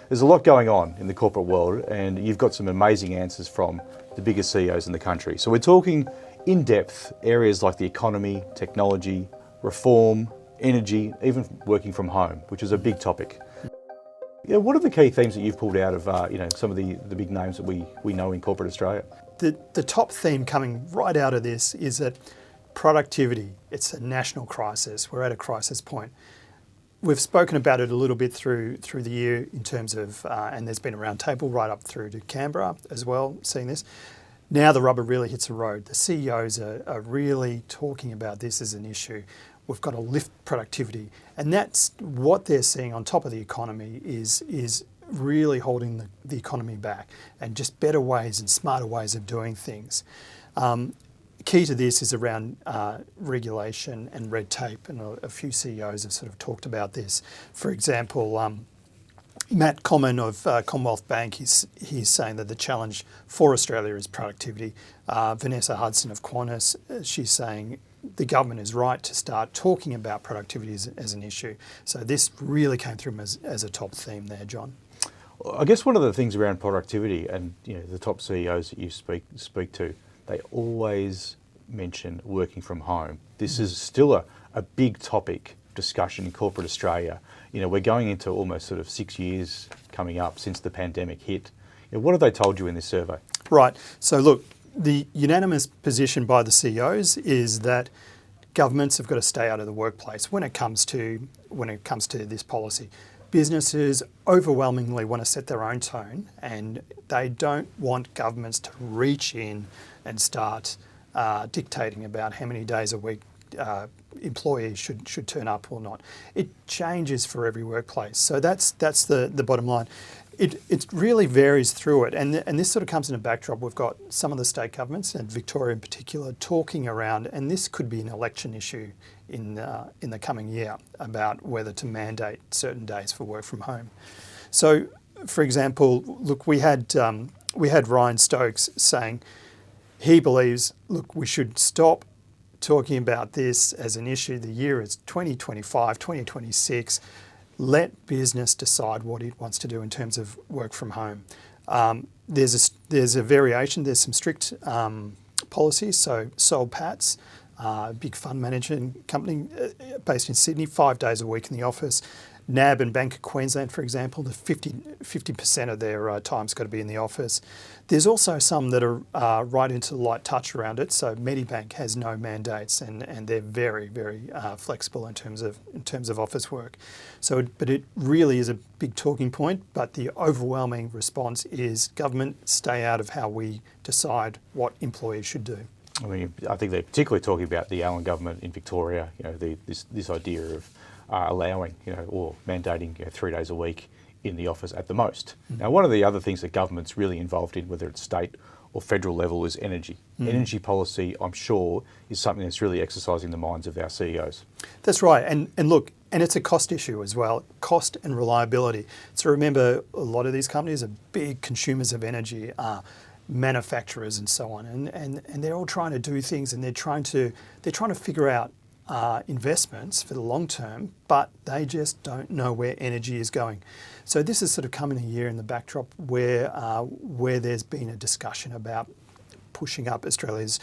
there's a lot going on in the corporate world, and you've got some amazing answers from the biggest CEOs in the country. So we're talking in depth areas like the economy, technology, reform, energy, even working from home, which is a big topic. Yeah, what are the key themes that you've pulled out of some of the big names that we know in corporate Australia? The top theme coming right out of this is that productivity, it's a national crisis. We're at a crisis point. We've spoken about it a little bit through the year in terms of, and there's been a round table right up through to Canberra as well, seeing this. Now the rubber really hits the road. The CEOs are really talking about this as an issue. We've got to lift productivity. And that's what they're seeing on top of the economy is really holding the economy back, and just better ways and smarter ways of doing things. Key to this is around regulation and red tape, and a few CEOs have sort of talked about this. For example, Matt Common of Commonwealth Bank, he's saying that the challenge for Australia is productivity. Vanessa Hudson of Qantas, she's saying the government is right to start talking about productivity as an issue. So this really came through as a top theme there, John. I guess one of the things around productivity, and the top CEOs that you speak to, they always mention working from home. This is still a big topic discussion in corporate Australia. We're going into almost sort of 6 years coming up since the pandemic hit. What have they told you in this survey? Right. So look, the unanimous position by the CEOs is that governments have got to stay out of the workplace when it comes to this policy. Businesses overwhelmingly want to set their own tone, and they don't want governments to reach in and start dictating about how many days a week employees should turn up or not. It changes for every workplace. So that's the bottom line. It really varies through it, and this sort of comes in a backdrop. We've got some of the state governments, and Victoria in particular, talking around, and this could be an election issue in the coming year, about whether to mandate certain days for work from home. So, for example, look, we had Ryan Stokes saying he believes, look, we should stop talking about this as an issue. The year is 2025, 2026. Let business decide what it wants to do in terms of work from home. There's a variation. There's some strict policies. So Soul Patts, big fund management company based in Sydney, 5 days a week in the office. NAB and Bank of Queensland, for example, the 50% of their time's got to be in the office. There's also some that are right into light touch around it. So Medibank has no mandates, and they're very, very flexible in terms of office work. So, but it really is a big talking point. But the overwhelming response is government, stay out of how we decide what employees should do. I mean, I think they're particularly talking about the Allen government in Victoria. This idea of allowing, or mandating 3 days a week in the office at the most. Now, one of the other things that government's really involved in, whether it's state or federal level, is energy. Energy policy, I'm sure, is something that's really exercising the minds of our CEOs. That's right. And look, and it's a cost issue as well, cost and reliability. So remember, a lot of these companies are big consumers of energy, manufacturers and so on, and they're all trying to do things, and they're trying to figure out investments for the long term, but they just don't know where energy is going. So this is sort of coming a year in the backdrop where there's been a discussion about pushing up Australia's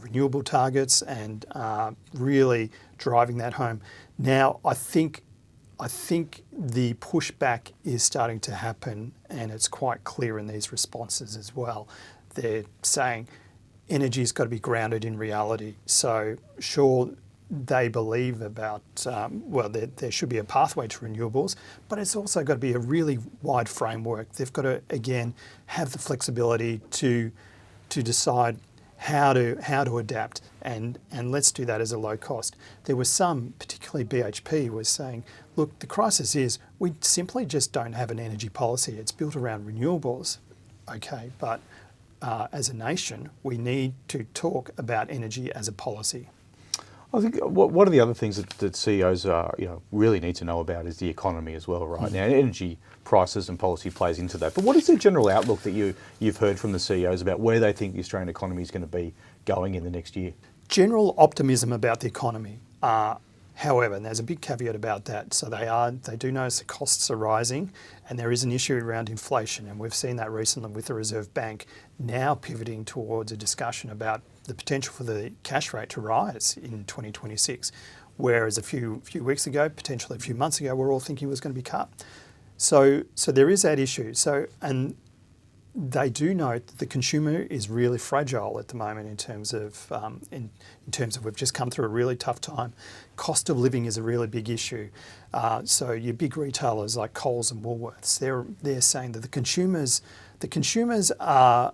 renewable targets and really driving that home. Now, I think the pushback is starting to happen, and it's quite clear in these responses as well. They're saying energy's got to be grounded in reality. So sure, they believe about, there should be a pathway to renewables, but it's also got to be a really wide framework. They've got to, again, have the flexibility to decide how to adapt, and let's do that as a low cost. There was some, particularly BHP, was saying, look, the crisis is we simply just don't have an energy policy. It's built around renewables, okay, but as a nation, we need to talk about energy as a policy. I think one of the other things that CEOs really need to know about is the economy as well, right? Now, energy prices and policy plays into that. But what is the general outlook that you've heard from the CEOs about where they think the Australian economy is going to be going in the next year? General optimism about the economy. However, and there's a big caveat about that. So they do notice the costs are rising, and there is an issue around inflation, and we've seen that recently with the Reserve Bank now pivoting towards a discussion about the potential for the cash rate to rise in 2026, whereas a few weeks ago, potentially a few months ago, we're all thinking it was going to be cut. So there is that issue. And they do note that the consumer is really fragile at the moment in terms of we've just come through a really tough time. Cost of living is a really big issue. So your big retailers like Coles and Woolworths, they're saying that the consumers are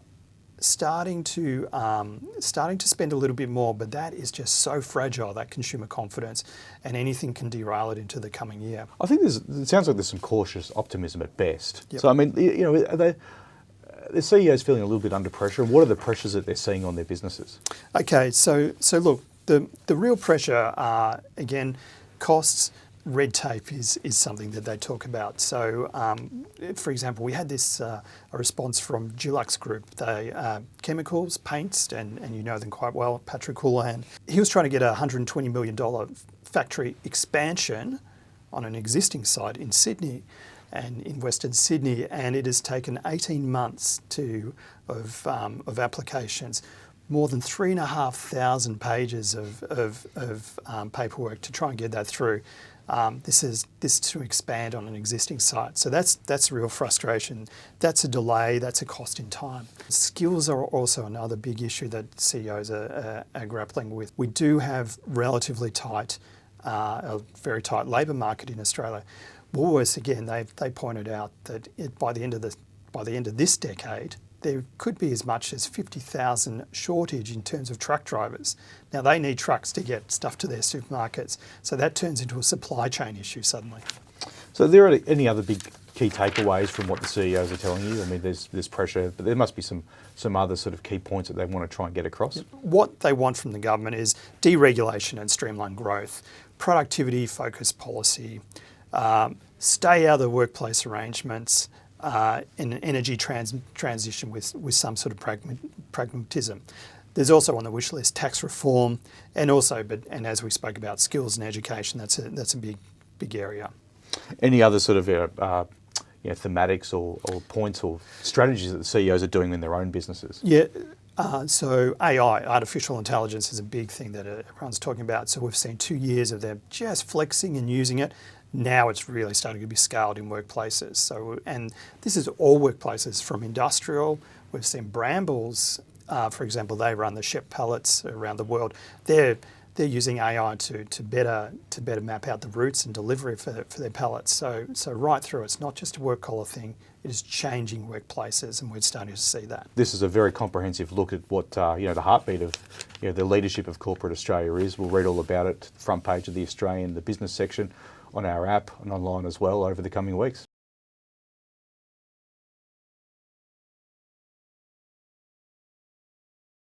starting to spend a little bit more, but that is just so fragile, that consumer confidence, and anything can derail it into the coming year. I think it sounds like there's some cautious optimism at best. Yep. So I mean, the CEOs feeling a little bit under pressure, and what are the pressures that they're seeing on their businesses? Okay, so look, the real pressure are, again, costs. Red tape is something that they talk about. So, for example, we had a response from Dulux Group. They chemicals, paints, and you know them quite well, Patrick Houlihan. He was trying to get a $120 million factory expansion on an existing site in Sydney and in Western Sydney, and it has taken 18 months of applications, more than 3,500 pages of paperwork to try and get that through. This is to expand on an existing site. So that's a real frustration. That's a delay, that's a cost in time. Skills are also another big issue that CEOs are grappling with. We do have relatively tight, a very tight labour market in Australia. Woolworths, again, they pointed out that by the end of this decade, there could be as much as 50,000 shortage in terms of truck drivers. Now, they need trucks to get stuff to their supermarkets, so that turns into a supply chain issue suddenly. So are there any other big key takeaways from what the CEOs are telling you? I mean, there's pressure, but there must be some other sort of key points that they want to try and get across. What they want from the government is deregulation and streamlined growth, productivity-focused policy, stay out of the workplace arrangements, in an energy transition with some sort of pragmatism. There's also on the wish list tax reform, and as we spoke about, skills and education. That's a big area. Any other sort of thematics or points or strategies that the CEOs are doing in their own businesses? Yeah. So AI, artificial intelligence, is a big thing that everyone's talking about. So we've seen 2 years of them just flexing and using it. Now it's really starting to be scaled in workplaces. So, and this is all workplaces from industrial. We've seen Brambles, for example, they run the Shep pallets around the world. They're using AI to better map out the routes and delivery for their pallets. So right through, it's not just a work collar thing. It is changing workplaces, and we're starting to see that. This is a very comprehensive look at what the heartbeat of the leadership of corporate Australia is. We'll read all about it, front page of the Australian, the business section, on our app and online as well over the coming weeks.